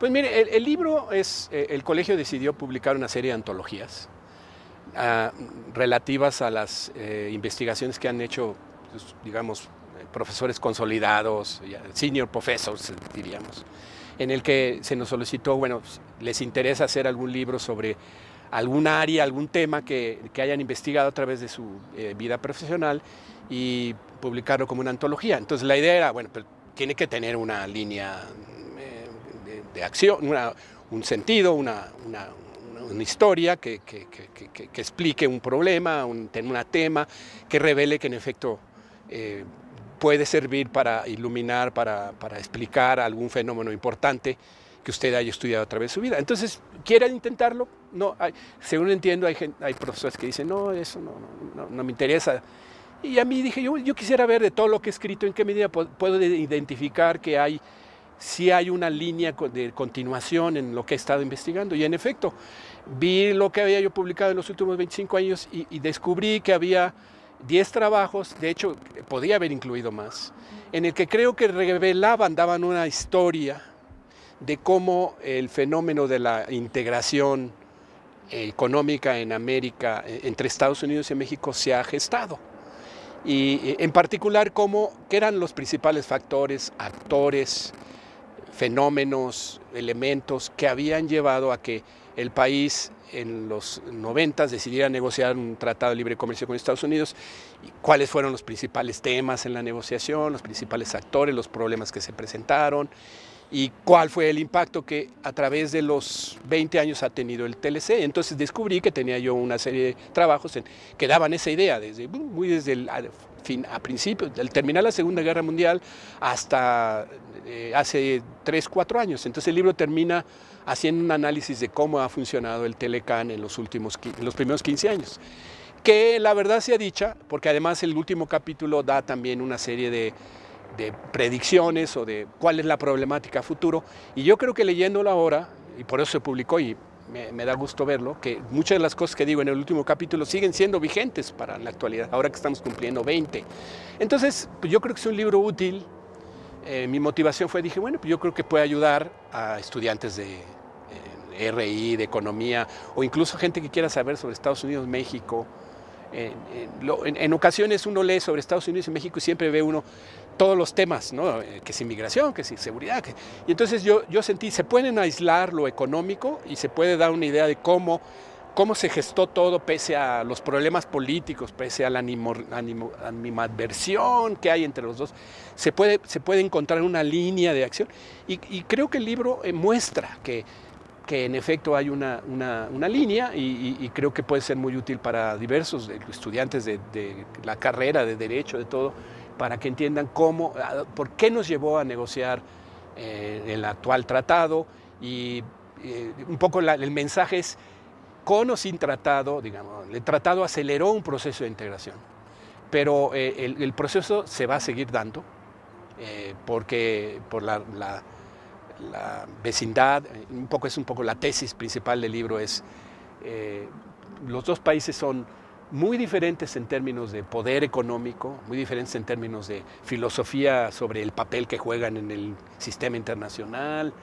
Pues mire, el libro es, el colegio decidió publicar una serie de antologías relativas a las investigaciones que han hecho, pues, digamos, profesores consolidados, senior professors, diríamos, en el que se nos solicitó, bueno, les interesa hacer algún libro sobre algún área, algún tema que hayan investigado a través de su vida profesional y publicarlo como una antología. Entonces la idea era, bueno, pues tiene que tener una línea de acción, un sentido, una historia que explique un problema, un tema, que revele que en efecto puede servir para iluminar, para explicar algún fenómeno importante que usted haya estudiado a través de su vida. Entonces, ¿quieren intentarlo? No, según entiendo, hay profesores que dicen, no, eso no me interesa. Y a mí dije, yo quisiera ver de todo lo que he escrito, en qué medida puedo identificar que sí hay una línea de continuación en lo que he estado investigando. Y en efecto, vi lo que había yo publicado en los últimos 25 años y descubrí que había 10 trabajos, de hecho, podía haber incluido más, en el que creo que daban una historia de cómo el fenómeno de la integración económica en América, entre Estados Unidos y México, se ha gestado. Y en particular, qué eran los principales factores, actores, fenómenos, elementos que habían llevado a que el país en los 90 decidiera negociar un tratado de libre comercio con Estados Unidos, y cuáles fueron los principales temas en la negociación, los principales actores, los problemas que se presentaron, y cuál fue el impacto que a través de los 20 años ha tenido el TLC. Entonces descubrí que tenía yo una serie de trabajos que daban esa idea, desde a principios, del terminar la Segunda Guerra Mundial hasta hace 3, 4 años. Entonces el libro termina haciendo un análisis de cómo ha funcionado el Telecán en los primeros 15 años. Que la verdad sea dicha, porque además el último capítulo da también una serie de predicciones o de cuál es la problemática a futuro, y yo creo que leyéndolo ahora, y por eso se publicó y me da gusto verlo, que muchas de las cosas que digo en el último capítulo siguen siendo vigentes para la actualidad, ahora que estamos cumpliendo 20. Entonces, pues yo creo que es un libro útil. Mi motivación dije, bueno, pues yo creo que puede ayudar a estudiantes de RI, de economía, o incluso gente que quiera saber sobre Estados Unidos, México. En ocasiones uno lee sobre Estados Unidos y México y siempre ve uno todos los temas, ¿no? Que es inmigración, que es seguridad. Y entonces yo sentí, se pueden aislar lo económico y se puede dar una idea de cómo se gestó todo pese a los problemas políticos, pese a la animadversión que hay entre los dos. Se puede encontrar una línea de acción y creo que el libro muestra que en efecto hay una línea y creo que puede ser muy útil para diversos estudiantes de la carrera de Derecho, de todo, para que entiendan por qué nos llevó a negociar el actual tratado y un poco el mensaje es, con o sin tratado, digamos, el tratado aceleró un proceso de integración, pero el proceso se va a seguir dando porque por la vecindad, es un poco la tesis principal del libro, los dos países son muy diferentes en términos de poder económico, muy diferentes en términos de filosofía sobre el papel que juegan en el sistema internacional.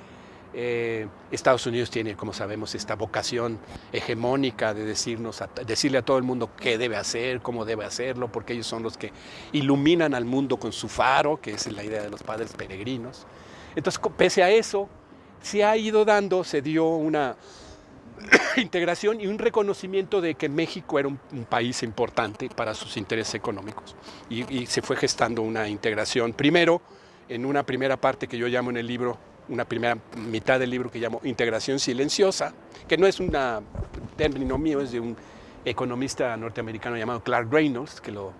Estados Unidos tiene, como sabemos, esta vocación hegemónica de decirle a todo el mundo qué debe hacer, cómo debe hacerlo, porque ellos son los que iluminan al mundo con su faro, que es la idea de los padres peregrinos. Entonces, pese a eso, se dio una integración y un reconocimiento de que México era un país importante para sus intereses económicos. Y se fue gestando una integración, primero, en una primera parte que yo llamo en el libro, una primera mitad del libro que llamo integración silenciosa, que no es un término mío, es de un economista norteamericano llamado Clark Reynolds, que lo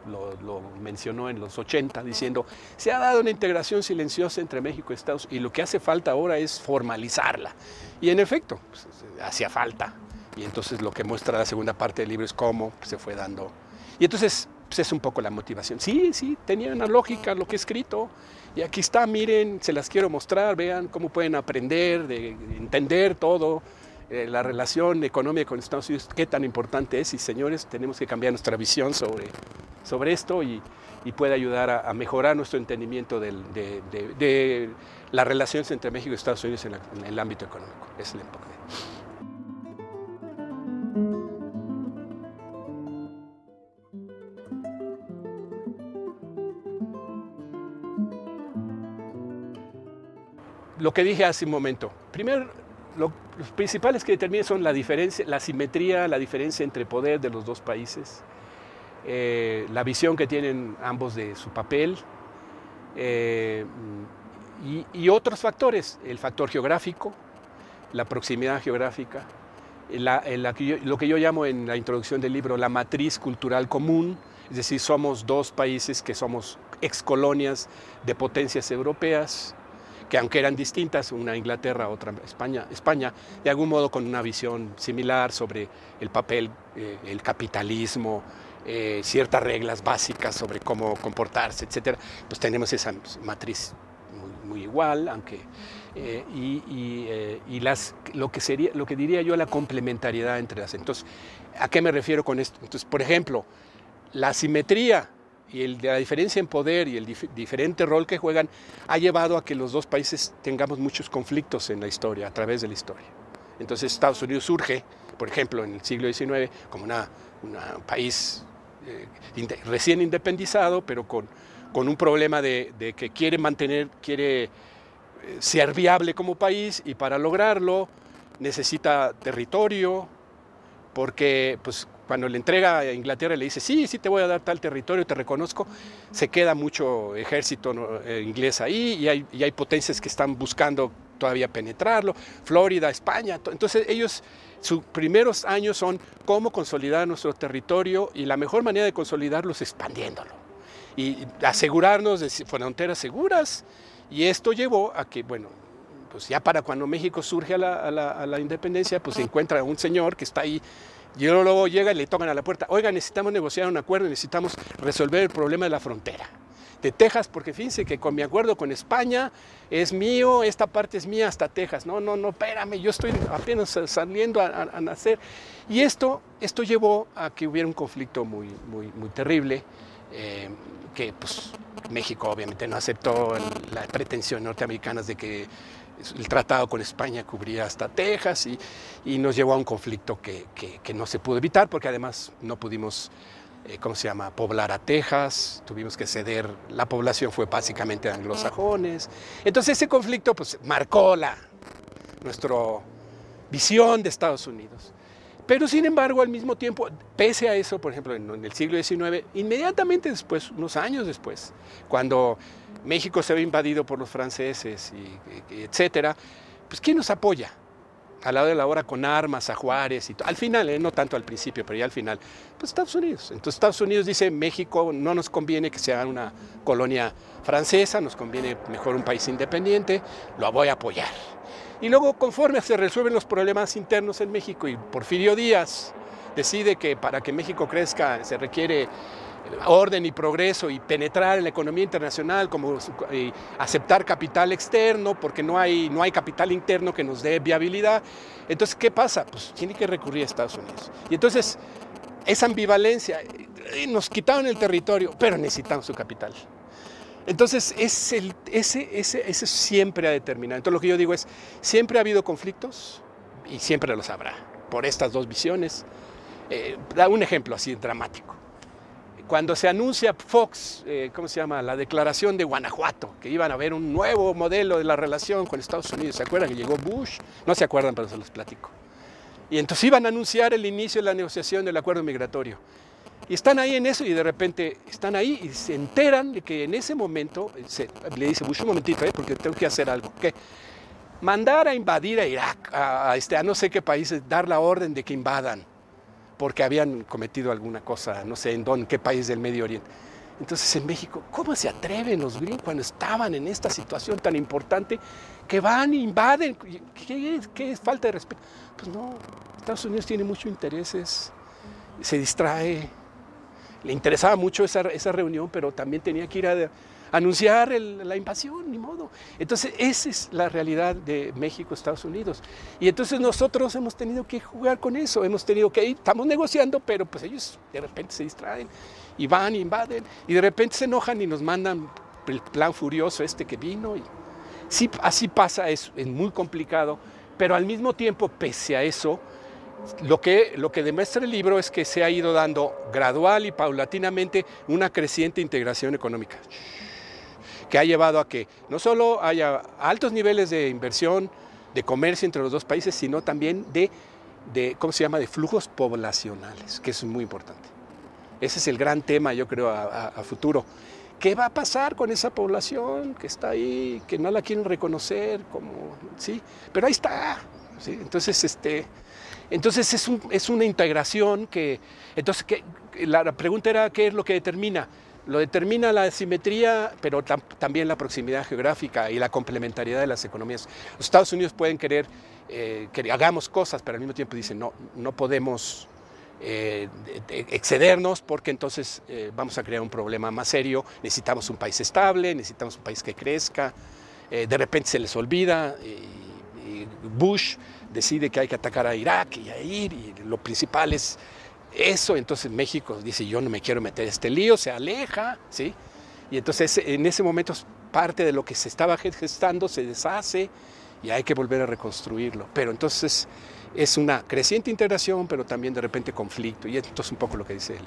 mencionó en los 80, diciendo, se ha dado una integración silenciosa entre México y Estados Unidos, y lo que hace falta ahora es formalizarla. Y en efecto, pues, hacía falta. Y entonces lo que muestra la segunda parte del libro es cómo se fue dando. Y entonces pues es un poco la motivación. Sí, tenía una lógica lo que he escrito. Y aquí está, miren, se las quiero mostrar, vean cómo pueden aprender, de entender todo. La relación económica con Estados Unidos, qué tan importante es, y señores, tenemos que cambiar nuestra visión sobre esto, y y puede ayudar a mejorar nuestro entendimiento de las relaciones entre México y Estados Unidos en el ámbito económico. Es el enfoque. Lo que dije hace un momento. Primero, los principales que determinan son la diferencia, la simetría, la diferencia entre poder de los dos países, la visión que tienen ambos de su papel y otros factores, el factor geográfico, la proximidad geográfica, lo que yo llamo en la introducción del libro la matriz cultural común, es decir, somos dos países que somos excolonias de potencias europeas, que aunque eran distintas, una Inglaterra, otra España, de algún modo con una visión similar sobre el papel, el capitalismo, ciertas reglas básicas sobre cómo comportarse, etc. Pues tenemos esa matriz muy igual, aunque lo que diría yo la complementariedad entre las. Entonces, ¿a qué me refiero con esto? Entonces, por ejemplo, la asimetría y la diferencia en poder y el diferente rol que juegan ha llevado a que los dos países tengamos muchos conflictos en la historia, a través de la historia. Entonces Estados Unidos surge, por ejemplo, en el siglo XIX como un país recién independizado, pero con un problema de que quiere ser viable como país, y para lograrlo necesita territorio, porque pues, cuando le entrega a Inglaterra y le dice, sí, te voy a dar tal territorio, te reconozco, se queda mucho ejército inglés ahí y hay potencias que están buscando todavía penetrarlo, Florida, España. Entonces ellos, sus primeros años son cómo consolidar nuestro territorio, y la mejor manera de consolidarlo es expandiéndolo y asegurarnos de fronteras seguras. Y esto llevó a que, bueno, pues ya para cuando México surge a la independencia, pues se encuentra un señor que está ahí, y luego llega y le tocan a la puerta, oiga, necesitamos negociar un acuerdo, necesitamos resolver el problema de la frontera de Texas, porque fíjense que con mi acuerdo con España es mío, esta parte es mía hasta Texas. No, espérame, yo estoy apenas saliendo a nacer. Y esto llevó a que hubiera un conflicto muy terrible, que pues México obviamente no aceptó la pretensión norteamericana de que el tratado con España cubría hasta Texas, y nos llevó a un conflicto que no se pudo evitar, porque además no pudimos, poblar a Texas, tuvimos que ceder, la población fue básicamente anglosajones. Entonces ese conflicto pues marcó nuestra visión de Estados Unidos. Pero sin embargo, al mismo tiempo, pese a eso, por ejemplo, en el siglo XIX, inmediatamente después, unos años después, cuando México se ve invadido por los franceses, etcétera, pues ¿quién nos apoya? Al lado de la hora con armas a Juárez y todo. Al final, no tanto al principio, pero ya al final, pues Estados Unidos. Entonces Estados Unidos dice, México no nos conviene que sea una colonia francesa, nos conviene mejor un país independiente, lo voy a apoyar. Y luego, conforme se resuelven los problemas internos en México, y Porfirio Díaz decide que para que México crezca se requiere orden y progreso, y penetrar en la economía internacional, y aceptar capital externo, porque no hay capital interno que nos dé viabilidad. Entonces, ¿qué pasa? Pues tiene que recurrir a Estados Unidos. Y entonces, esa ambivalencia, nos quitaron el territorio, pero necesitamos su capital. Entonces, ese siempre ha determinado. Entonces, lo que yo digo es, siempre ha habido conflictos, y siempre los habrá, por estas dos visiones. Da un ejemplo así dramático. Cuando se anuncia Fox, la declaración de Guanajuato, que iban a haber un nuevo modelo de la relación con Estados Unidos, ¿se acuerdan que llegó Bush? No se acuerdan, pero se los platico. Y entonces iban a anunciar el inicio de la negociación del acuerdo migratorio. Y están ahí en eso, y de repente están ahí y se enteran de que en ese momento, le dice Bush, un momentito, porque tengo que hacer algo. ¿Qué? Mandar a invadir a Irak, a no sé qué países, dar la orden de que invadan, porque habían cometido alguna cosa, no sé en qué país del Medio Oriente. Entonces en México, ¿cómo se atreven los gringos cuando estaban en esta situación tan importante, que van e invaden? ¿Qué es falta de respeto? Pues no, Estados Unidos tiene muchos intereses, se distrae, le interesaba mucho esa reunión, pero también tenía que ir a anunciar la invasión, ni modo. Entonces, esa es la realidad de México, Estados Unidos. Y entonces nosotros hemos tenido que jugar con eso, hemos tenido que ir, estamos negociando, pero pues ellos de repente se distraen y van y invaden, y de repente se enojan y nos mandan el plan furioso que vino. Y sí, así pasa, es muy complicado, pero al mismo tiempo, pese a eso, lo que demuestra el libro es que se ha ido dando gradual y paulatinamente una creciente integración económica, que ha llevado a que no solo haya altos niveles de inversión, de comercio entre los dos países, sino también ¿cómo se llama?, de flujos poblacionales, que eso es muy importante. Ese es el gran tema, yo creo, a futuro. ¿Qué va a pasar con esa población que está ahí, que no la quieren reconocer? ¿Sí? Pero ahí está. ¿Sí? Entonces, es una integración que... Entonces, la pregunta era, ¿qué es lo que determina? Lo determina la asimetría, pero también la proximidad geográfica y la complementariedad de las economías. Los Estados Unidos pueden querer que hagamos cosas, pero al mismo tiempo dicen, no podemos excedernos porque entonces vamos a crear un problema más serio. Necesitamos un país estable, necesitamos un país que crezca. De repente se les olvida y Bush decide que hay que atacar a Irak y a ir, y lo principal es eso. Entonces México dice, yo no me quiero meter en este lío, se aleja, ¿sí? Y entonces en ese momento parte de lo que se estaba gestando se deshace y hay que volver a reconstruirlo. Pero entonces es una creciente integración, pero también de repente conflicto, y esto es un poco lo que dice él.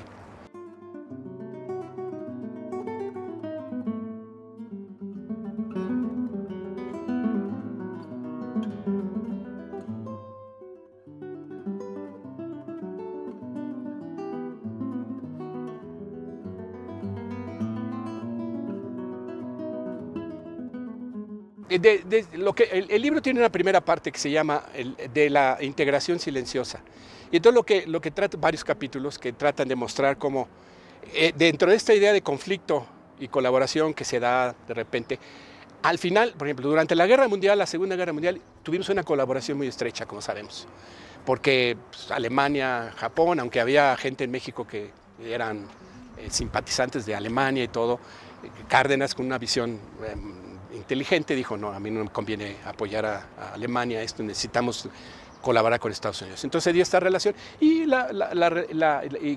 El libro tiene una primera parte que se llama de la integración silenciosa. Y entonces lo que trata, varios capítulos que tratan de mostrar cómo dentro de esta idea de conflicto y colaboración que se da de repente, al final, por ejemplo, durante la Guerra Mundial, la Segunda Guerra Mundial, tuvimos una colaboración muy estrecha, como sabemos. Porque pues, Alemania, Japón, aunque había gente en México que eran simpatizantes de Alemania y todo, Cárdenas con una visión inteligente dijo, no, a mí no me conviene apoyar a Alemania, necesitamos colaborar con Estados Unidos. Entonces se dio esta relación y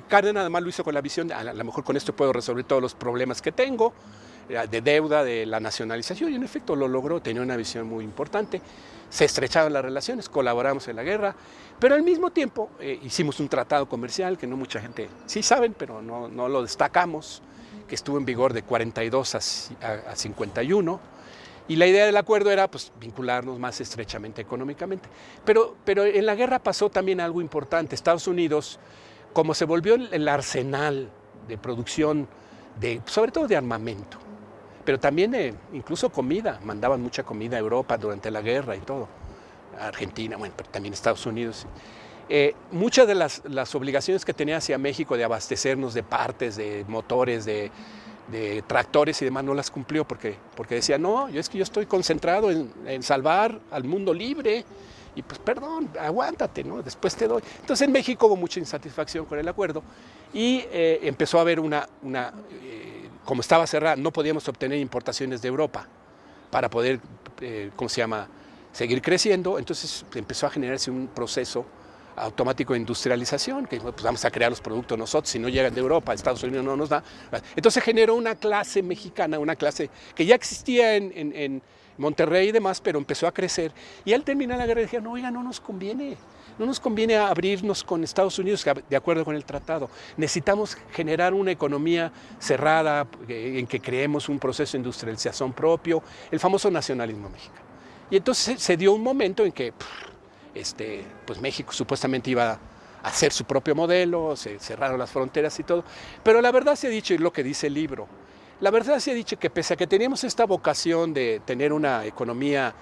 Cárdenas además lo hizo con la visión de, a lo mejor con esto puedo resolver todos los problemas que tengo, de deuda, de la nacionalización, y en efecto lo logró, tenía una visión muy importante. Se estrecharon las relaciones, colaboramos en la guerra, pero al mismo tiempo hicimos un tratado comercial que no mucha gente sí saben, pero no lo destacamos, que estuvo en vigor de 42 a 51, y la idea del acuerdo era pues, vincularnos más estrechamente económicamente. Pero en la guerra pasó también algo importante. Estados Unidos, como se volvió el arsenal de producción, sobre todo de armamento, pero también incluso comida, mandaban mucha comida a Europa durante la guerra y todo, a Argentina, bueno, pero también Estados Unidos. Muchas de las obligaciones que tenía hacia México de abastecernos de partes, de motores, de tractores y demás, no las cumplió porque decía, no, yo estoy concentrado en salvar al mundo libre y pues perdón, aguántate, ¿no? Después te doy. Entonces en México hubo mucha insatisfacción con el acuerdo y empezó a haber como estaba cerrada, no podíamos obtener importaciones de Europa para poder, seguir creciendo. Entonces empezó a generarse un proceso automático de industrialización, que pues, vamos a crear los productos nosotros, si no llegan de Europa, Estados Unidos no nos da. Entonces generó una clase mexicana, una clase que ya existía en Monterrey y demás, pero empezó a crecer. Y al terminar la guerra dijeron, oiga, no nos conviene abrirnos con Estados Unidos de acuerdo con el tratado. Necesitamos generar una economía cerrada en que creemos un proceso de industrialización propio, el famoso nacionalismo mexicano. Y entonces se dio un momento en que pues México supuestamente iba a hacer su propio modelo, se cerraron las fronteras y todo, pero la verdad se ha dicho, y lo que dice el libro, la verdad se ha dicho que pese a que teníamos esta vocación de tener una economía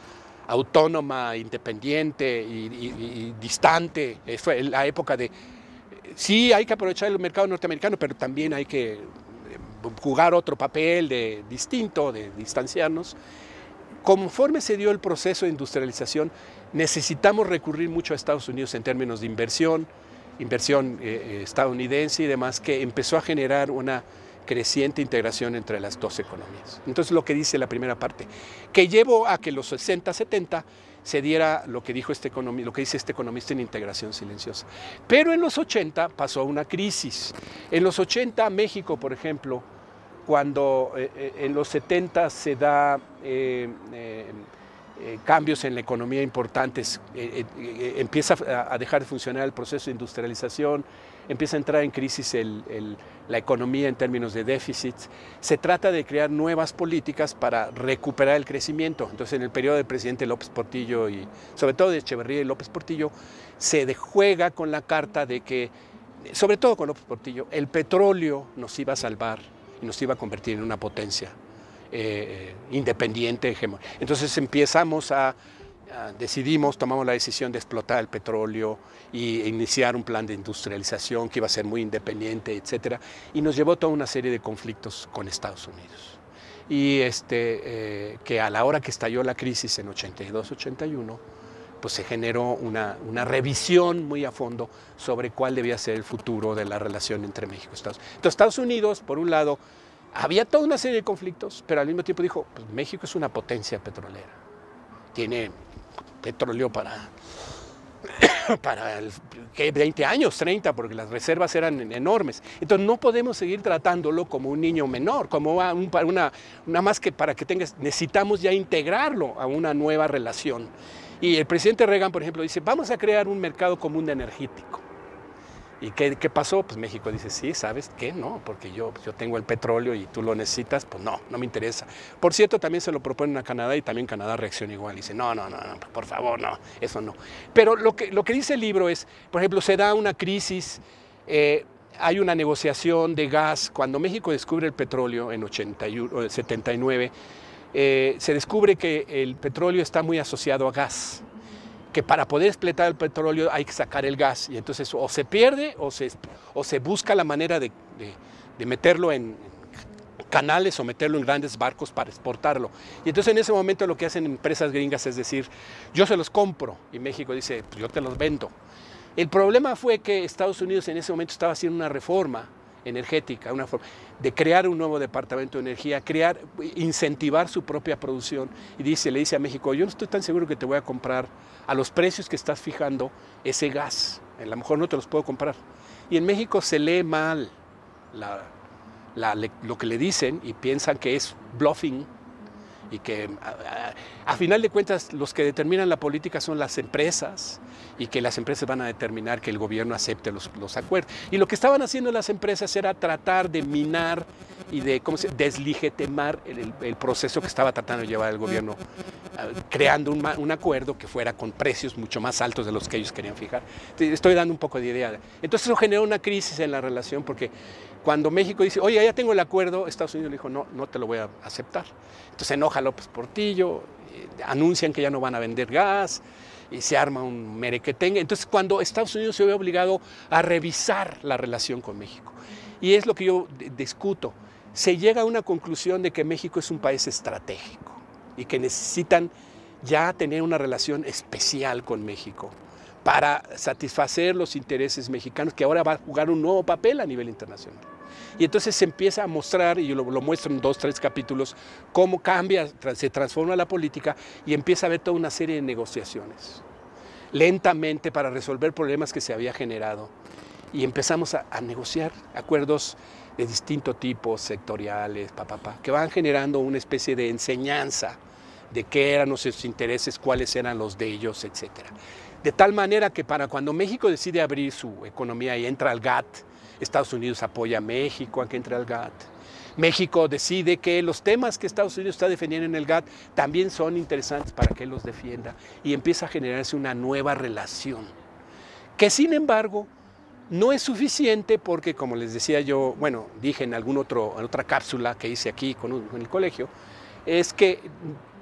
autónoma, independiente y distante, fue la época de, sí hay que aprovechar el mercado norteamericano, pero también hay que jugar otro papel distinto, de distanciarnos. Conforme se dio el proceso de industrialización, necesitamos recurrir mucho a Estados Unidos en términos de inversión, inversión estadounidense y demás, que empezó a generar una creciente integración entre las dos economías. Entonces, lo que dice la primera parte, que llevó a que en los 60, 70 se diera lo que dijo lo que dice este economista en integración silenciosa. Pero en los 80 pasó una crisis. En los 80 México, por ejemplo, cuando en los 70 se da cambios en la economía importantes, empieza a dejar de funcionar el proceso de industrialización, empieza a entrar en crisis la economía en términos de déficit. Se trata de crear nuevas políticas para recuperar el crecimiento. Entonces, en el periodo del presidente López Portillo y sobre todo de Echeverría y López Portillo, se juega con la carta de que, sobre todo con López Portillo, el petróleo nos iba a salvar y nos iba a convertir en una potencia independiente. Entonces tomamos la decisión de explotar el petróleo e iniciar un plan de industrialización que iba a ser muy independiente, etcétera, y nos llevó toda una serie de conflictos con Estados Unidos. Y que a la hora que estalló la crisis en 82-81, pues se generó una revisión muy a fondo sobre cuál debía ser el futuro de la relación entre México y Estados Unidos. Entonces, Estados Unidos, por un lado, había toda una serie de conflictos, pero al mismo tiempo dijo, pues México es una potencia petrolera, tiene petróleo para 20 años, 30, porque las reservas eran enormes. Entonces no podemos seguir tratándolo como un niño menor, como nada más que para que necesitamos ya integrarlo a una nueva relación. Y el presidente Reagan, por ejemplo, dice, vamos a crear un mercado común energético. ¿Y qué pasó? Pues México dice, sí, ¿sabes qué? No, porque yo tengo el petróleo y tú lo necesitas, pues no me interesa. Por cierto, también se lo proponen a Canadá y también Canadá reacciona igual. Y dice, no, por favor, no, eso no. Pero lo que dice el libro es, por ejemplo, se da una crisis, hay una negociación de gas. Cuando México descubre el petróleo en 79, se descubre que el petróleo está muy asociado a gas, que para poder explotar el petróleo hay que sacar el gas, y entonces o se pierde o se busca la manera de meterlo en canales o meterlo en grandes barcos para exportarlo. Y entonces en ese momento lo que hacen empresas gringas es decir, yo se los compro, y México dice, pues yo te los vendo. El problema fue que Estados Unidos en ese momento estaba haciendo una reforma energética, una forma de crear un nuevo departamento de energía, incentivar su propia producción, y le dice a México, yo no estoy tan seguro que te voy a comprar a los precios que estás fijando ese gas, a lo mejor no te los puedo comprar. Y en México se lee mal lo que le dicen y piensan que es bluffing, y que a final de cuentas los que determinan la política son las empresas, y que las empresas van a determinar que el gobierno acepte los acuerdos. Y lo que estaban haciendo las empresas era tratar de minar y de deslegitimar el proceso que estaba tratando de llevar el gobierno, creando un acuerdo que fuera con precios mucho más altos de los que ellos querían fijar. Estoy dando un poco de idea. Entonces eso generó una crisis en la relación, porque cuando México dice, oye, ya tengo el acuerdo, Estados Unidos le dijo, no te lo voy a aceptar. Entonces se enoja López Portillo, anuncian que ya no van a vender gas, y se arma un merequetengue. Entonces, cuando Estados Unidos se ve obligado a revisar la relación con México, y es lo que yo discuto, se llega a una conclusión de que México es un país estratégico y que necesitan ya tener una relación especial con México para satisfacer los intereses mexicanos, que ahora va a jugar un nuevo papel a nivel internacional. Y entonces se empieza a mostrar, y yo lo muestro en 2 o 3 capítulos, cómo cambia, se transforma la política y empieza a haber toda una serie de negociaciones, lentamente, para resolver problemas que se había generado. Y empezamos a negociar acuerdos de distinto tipo, sectoriales, que van generando una especie de enseñanza de qué eran nuestros intereses, cuáles eran los de ellos, etc. De tal manera que para cuando México decide abrir su economía y entra al GATT, Estados Unidos apoya a México a que entre al GATT. México decide que los temas que Estados Unidos está defendiendo en el GATT también son interesantes para que él los defienda, y empieza a generarse una nueva relación, que sin embargo no es suficiente, porque como les decía yo, dije en otra cápsula que hice aquí con el colegio, es que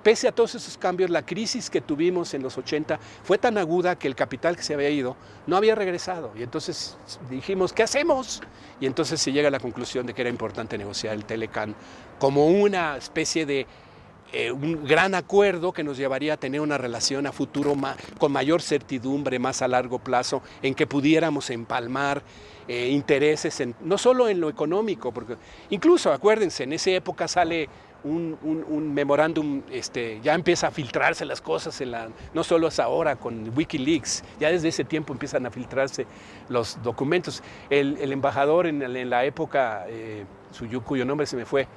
pese a todos esos cambios, la crisis que tuvimos en los 80 fue tan aguda que el capital que se había ido no había regresado. Y entonces dijimos, ¿qué hacemos? Y entonces se llega a la conclusión de que era importante negociar el Telecán como una especie de un gran acuerdo que nos llevaría a tener una relación a futuro con mayor certidumbre, más a largo plazo, en que pudiéramos empalmar intereses, no solo en lo económico, porque incluso, acuérdense, en esa época sale un memorándum, ya empieza a filtrarse las cosas, no solo es ahora con Wikileaks, ya desde ese tiempo empiezan a filtrarse los documentos. El embajador en la época, cuyo nombre se me fue,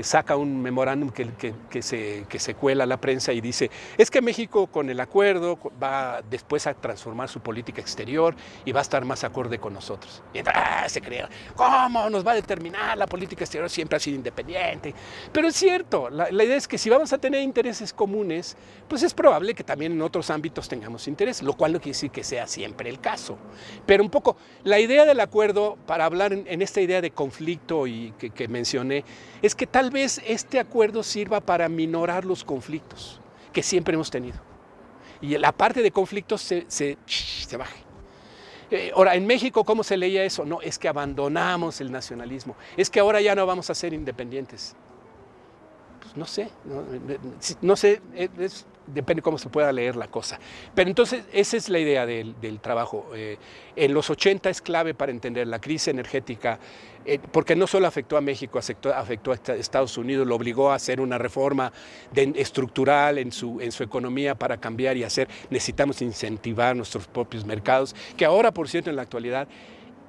saca un memorándum que se cuela a la prensa y dice, es que México con el acuerdo va después a transformar su política exterior y va a estar más acorde con nosotros. Y se crea, ¿cómo nos va a determinar? La política exterior siempre ha sido independiente. Pero es cierto, la idea es que si vamos a tener intereses comunes, pues es probable que también en otros ámbitos tengamos interés, lo cual no quiere decir que sea siempre el caso. Pero un poco, la idea del acuerdo, para hablar en esta idea de conflicto y que mencioné, es que tal vez este acuerdo sirva para minorar los conflictos que siempre hemos tenido. Y la parte de conflictos se baje. Ahora, en México, ¿cómo se leía eso? No, es que abandonamos el nacionalismo. Es que ahora ya no vamos a ser independientes. Pues no sé, depende cómo se pueda leer la cosa. Pero entonces, esa es la idea del trabajo. En los 80 es clave para entender la crisis energética, porque no solo afectó a México, afectó a Estados Unidos, lo obligó a hacer una reforma estructural en su economía para cambiar y hacer. Necesitamos incentivar nuestros propios mercados, que ahora, por cierto, en la actualidad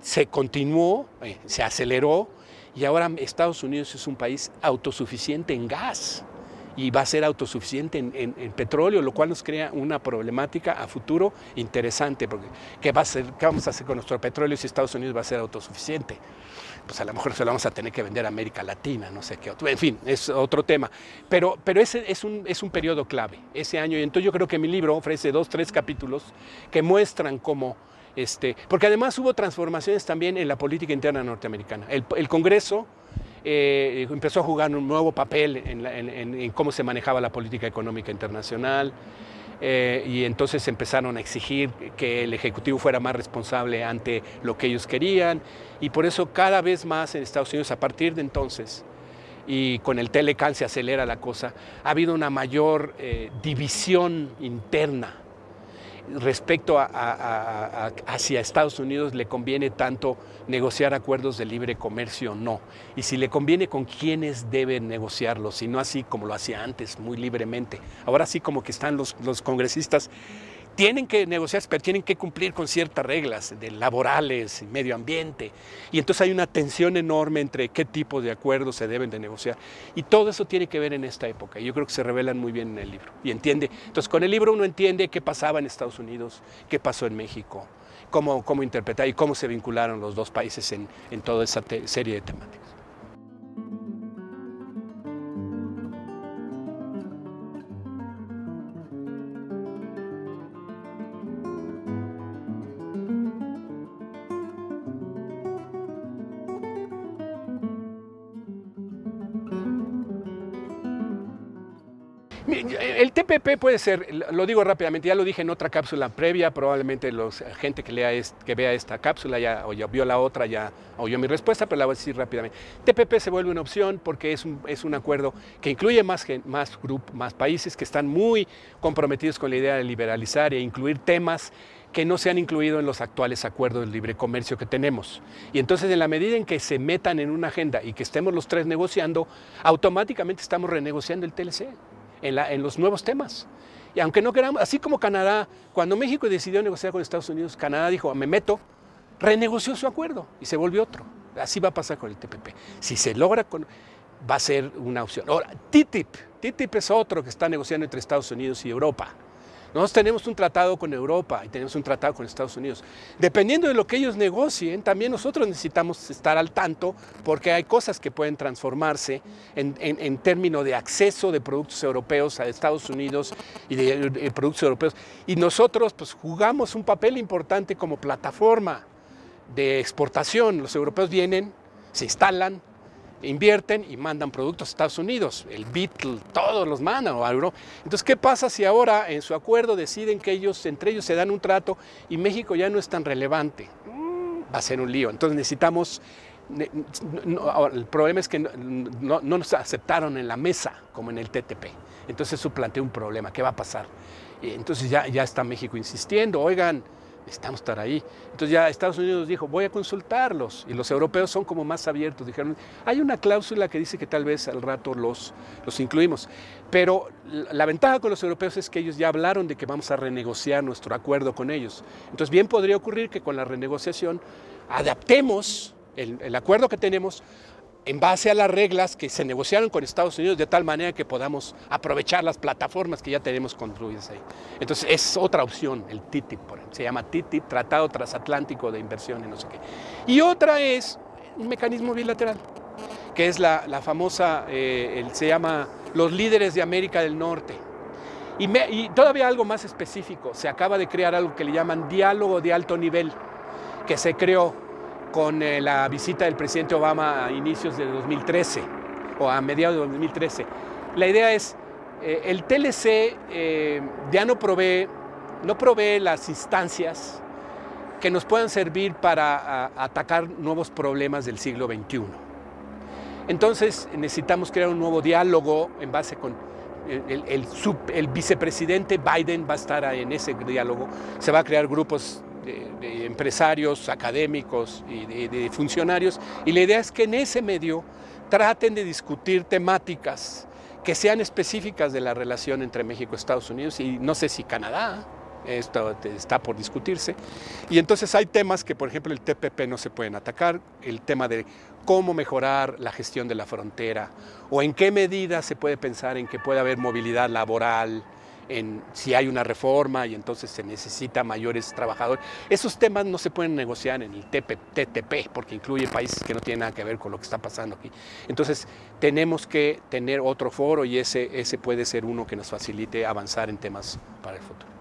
se continuó, se aceleró, y ahora Estados Unidos es un país autosuficiente en gas y va a ser autosuficiente en petróleo, lo cual nos crea una problemática a futuro interesante, porque ¿qué vamos a hacer con nuestro petróleo si Estados Unidos va a ser autosuficiente? Pues a lo mejor se lo vamos a tener que vender a América Latina, no sé qué otro, en fin, es otro tema. Pero ese es un periodo clave, ese año, y entonces yo creo que mi libro ofrece 2, 3 capítulos que muestran cómo, porque además hubo transformaciones también en la política interna norteamericana. El Congreso empezó a jugar un nuevo papel en cómo se manejaba la política económica internacional, y entonces empezaron a exigir que el Ejecutivo fuera más responsable ante lo que ellos querían, y por eso cada vez más en Estados Unidos, a partir de entonces, y con el Telecan se acelera la cosa, ha habido una mayor división interna respecto hacia Estados Unidos. Le conviene tanto negociar acuerdos de libre comercio o no, y si le conviene, con quiénes deben negociarlos, y no así como lo hacía antes, muy libremente. Ahora sí, como que están los congresistas, tienen que negociar, pero tienen que cumplir con ciertas reglas laborales, medio ambiente, y entonces hay una tensión enorme entre qué tipo de acuerdos se deben de negociar, y todo eso tiene que ver en esta época, y yo creo que se revelan muy bien en el libro, y entiende. Entonces con el libro uno entiende qué pasaba en Estados Unidos, qué pasó en México, cómo interpretar y cómo se vincularon los dos países en toda esa serie de temáticas. El TPP puede ser, lo digo rápidamente, ya lo dije en otra cápsula previa, probablemente gente que vea esta cápsula ya vio la otra, ya oyó mi respuesta, pero la voy a decir rápidamente. TPP se vuelve una opción porque es un acuerdo que incluye más países que están muy comprometidos con la idea de liberalizar e incluir temas que no se han incluido en los actuales acuerdos de libre comercio que tenemos. Y entonces, en la medida en que se metan en una agenda y que estemos los tres negociando, automáticamente estamos renegociando el TLC. En los nuevos temas. Y aunque no queramos, así como Canadá, cuando México decidió negociar con Estados Unidos, Canadá dijo, me meto, renegoció su acuerdo y se volvió otro. Así va a pasar con el TPP. Si se logra, va a ser una opción. Ahora, TTIP es otro que está negociando entre Estados Unidos y Europa. Nosotros tenemos un tratado con Europa y tenemos un tratado con Estados Unidos. Dependiendo de lo que ellos negocien, también nosotros necesitamos estar al tanto, porque hay cosas que pueden transformarse en términos de acceso de productos europeos a Estados Unidos y de productos europeos. Y nosotros pues jugamos un papel importante como plataforma de exportación. Los europeos vienen, se instalan, invierten y mandan productos a Estados Unidos. El Beetle, todos los mandan o algo. Entonces, ¿qué pasa si ahora en su acuerdo deciden que entre ellos se dan un trato y México ya no es tan relevante? Va a ser un lío. Entonces necesitamos Ahora, el problema es que no nos aceptaron en la mesa como en el TTP. Entonces eso plantea un problema. ¿Qué va a pasar? Entonces ya está México insistiendo, oigan, necesitamos estar ahí. Entonces ya Estados Unidos dijo, voy a consultarlos. Y los europeos son como más abiertos. Dijeron, hay una cláusula que dice que tal vez al rato los incluimos. Pero la ventaja con los europeos es que ellos ya hablaron de que vamos a renegociar nuestro acuerdo con ellos. Entonces bien podría ocurrir que con la renegociación adaptemos el acuerdo que tenemos en base a las reglas que se negociaron con Estados Unidos de tal manera que podamos aprovechar las plataformas que ya tenemos construidas ahí. Entonces es otra opción, el TTIP, se llama TTIP, Tratado Transatlántico de Inversión y no sé qué. Y otra es un mecanismo bilateral, que es la famosa, se llama los líderes de América del Norte. Y todavía algo más específico, se acaba de crear algo que le llaman diálogo de alto nivel, que se creó con la visita del presidente Obama a inicios de 2013 o a mediados de 2013. La idea es, el TLC ya no provee las instancias que nos puedan servir para atacar nuevos problemas del siglo XXI. Entonces necesitamos crear un nuevo diálogo en base con el vicepresidente Biden va a estar en ese diálogo, se va a crear grupos de empresarios, académicos y de funcionarios, y la idea es que en ese medio traten de discutir temáticas que sean específicas de la relación entre México y Estados Unidos, y no sé si Canadá, esto está por discutirse, y entonces hay temas que, por ejemplo, el TPP no se pueden atacar, el tema de cómo mejorar la gestión de la frontera, o en qué medida se puede pensar en que puede haber movilidad laboral, si hay una reforma y entonces se necesita mayores trabajadores. Esos temas no se pueden negociar en el TTP porque incluye países que no tienen nada que ver con lo que está pasando aquí. Entonces tenemos que tener otro foro y ese puede ser uno que nos facilite avanzar en temas para el futuro.